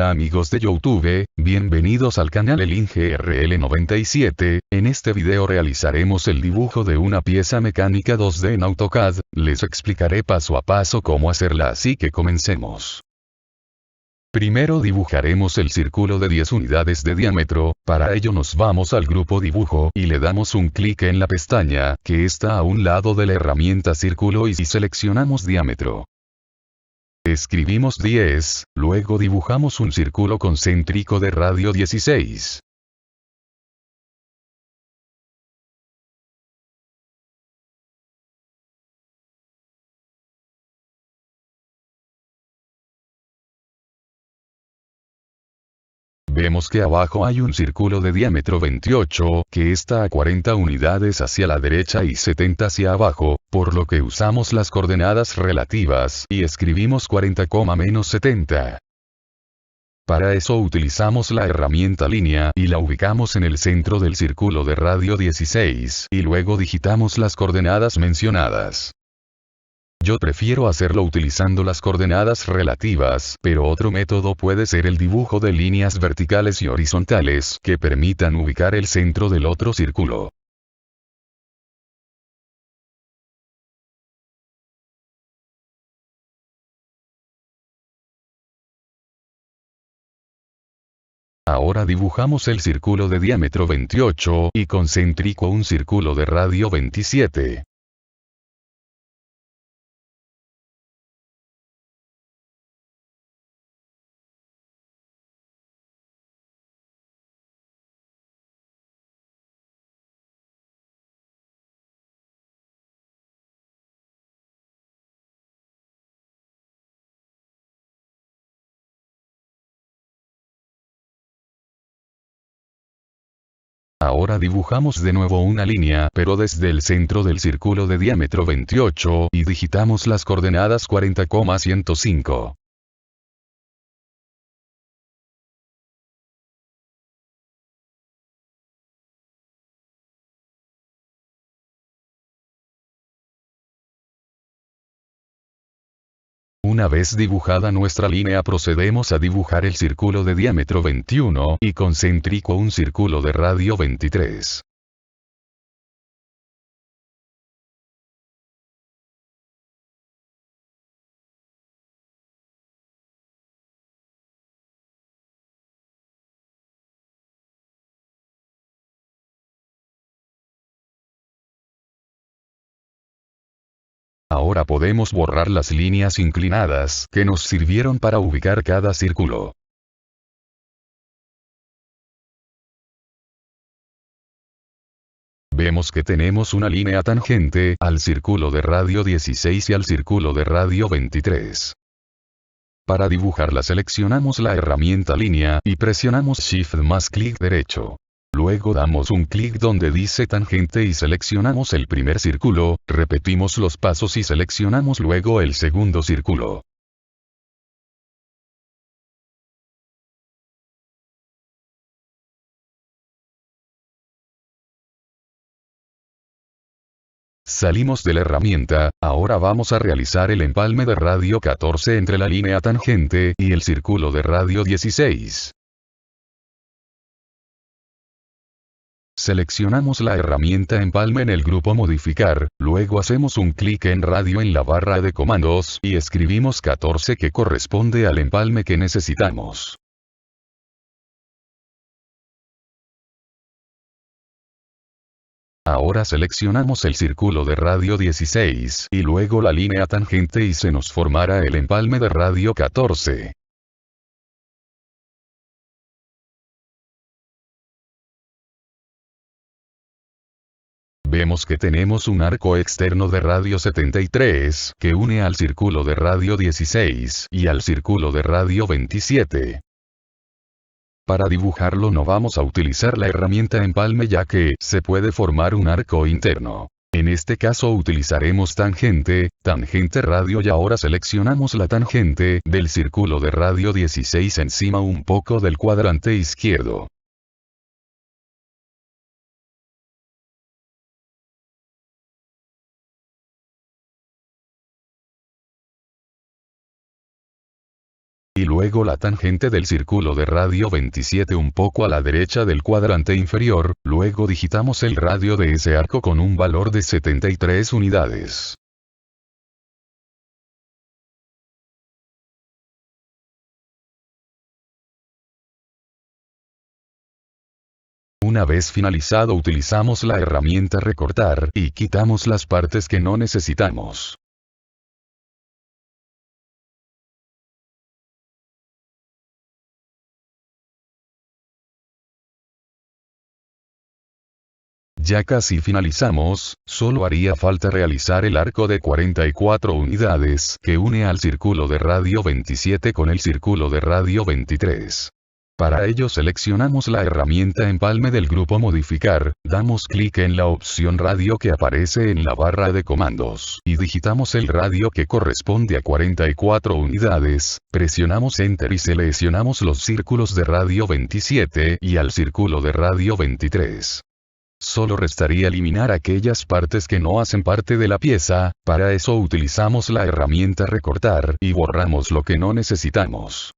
Hola amigos de YouTube, bienvenidos al canal El Inge RL97, en este video realizaremos el dibujo de una pieza mecánica 2D en AutoCAD, les explicaré paso a paso cómo hacerla así que comencemos. Primero dibujaremos el círculo de 10 unidades de diámetro, para ello nos vamos al grupo dibujo y le damos un clic en la pestaña, que está a un lado de la herramienta círculo y seleccionamos diámetro. Escribimos 10, luego dibujamos un círculo concéntrico de radio 16. Vemos que abajo hay un círculo de diámetro 28, que está a 40 unidades hacia la derecha y 70 hacia abajo, por lo que usamos las coordenadas relativas y escribimos 40,-70. Para eso utilizamos la herramienta línea y la ubicamos en el centro del círculo de radio 16 y luego digitamos las coordenadas mencionadas. Yo prefiero hacerlo utilizando las coordenadas relativas, pero otro método puede ser el dibujo de líneas verticales y horizontales que permitan ubicar el centro del otro círculo. Ahora dibujamos el círculo de diámetro 28 y concéntrico un círculo de radio 27. Ahora dibujamos de nuevo una línea pero desde el centro del círculo de diámetro 28 y digitamos las coordenadas 40,105. Una vez dibujada nuestra línea procedemos a dibujar el círculo de diámetro 21 y concéntrico un círculo de radio 23. Ahora podemos borrar las líneas inclinadas que nos sirvieron para ubicar cada círculo. Vemos que tenemos una línea tangente al círculo de radio 16 y al círculo de radio 23. Para dibujarla seleccionamos la herramienta línea y presionamos Shift más clic derecho. Luego damos un clic donde dice tangente y seleccionamos el primer círculo, repetimos los pasos y seleccionamos luego el segundo círculo. Salimos de la herramienta, ahora vamos a realizar el empalme de radio 14 entre la línea tangente y el círculo de radio 16. Seleccionamos la herramienta empalme en el grupo modificar, luego hacemos un clic en radio en la barra de comandos y escribimos 14 que corresponde al empalme que necesitamos. Ahora seleccionamos el círculo de radio 16 y luego la línea tangente y se nos formará el empalme de radio 14. Vemos que tenemos un arco externo de radio 73 que une al círculo de radio 16 y al círculo de radio 27. Para dibujarlo no vamos a utilizar la herramienta empalme ya que se puede formar un arco interno. En este caso utilizaremos tangente radio y ahora seleccionamos la tangente del círculo de radio 16 encima un poco del cuadrante izquierdo. Y luego la tangente del círculo de radio 27 un poco a la derecha del cuadrante inferior, luego digitamos el radio de ese arco con un valor de 73 unidades. Una vez finalizado utilizamos la herramienta recortar y quitamos las partes que no necesitamos. Ya casi finalizamos, solo haría falta realizar el arco de 44 unidades que une al círculo de radio 27 con el círculo de radio 23. Para ello seleccionamos la herramienta empalme del grupo modificar, damos clic en la opción radio que aparece en la barra de comandos, y digitamos el radio que corresponde a 44 unidades, presionamos enter y seleccionamos los círculos de radio 27 y al círculo de radio 23. Solo restaría eliminar aquellas partes que no hacen parte de la pieza, para eso utilizamos la herramienta recortar y borramos lo que no necesitamos.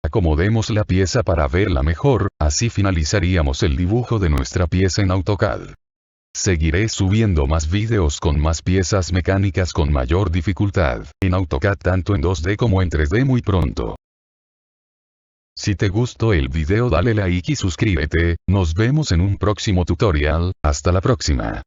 Acomodemos la pieza para verla mejor, así finalizaríamos el dibujo de nuestra pieza en AutoCAD. Seguiré subiendo más videos con más piezas mecánicas con mayor dificultad, en AutoCAD tanto en 2D como en 3D muy pronto. Si te gustó el video dale like y suscríbete, nos vemos en un próximo tutorial, hasta la próxima.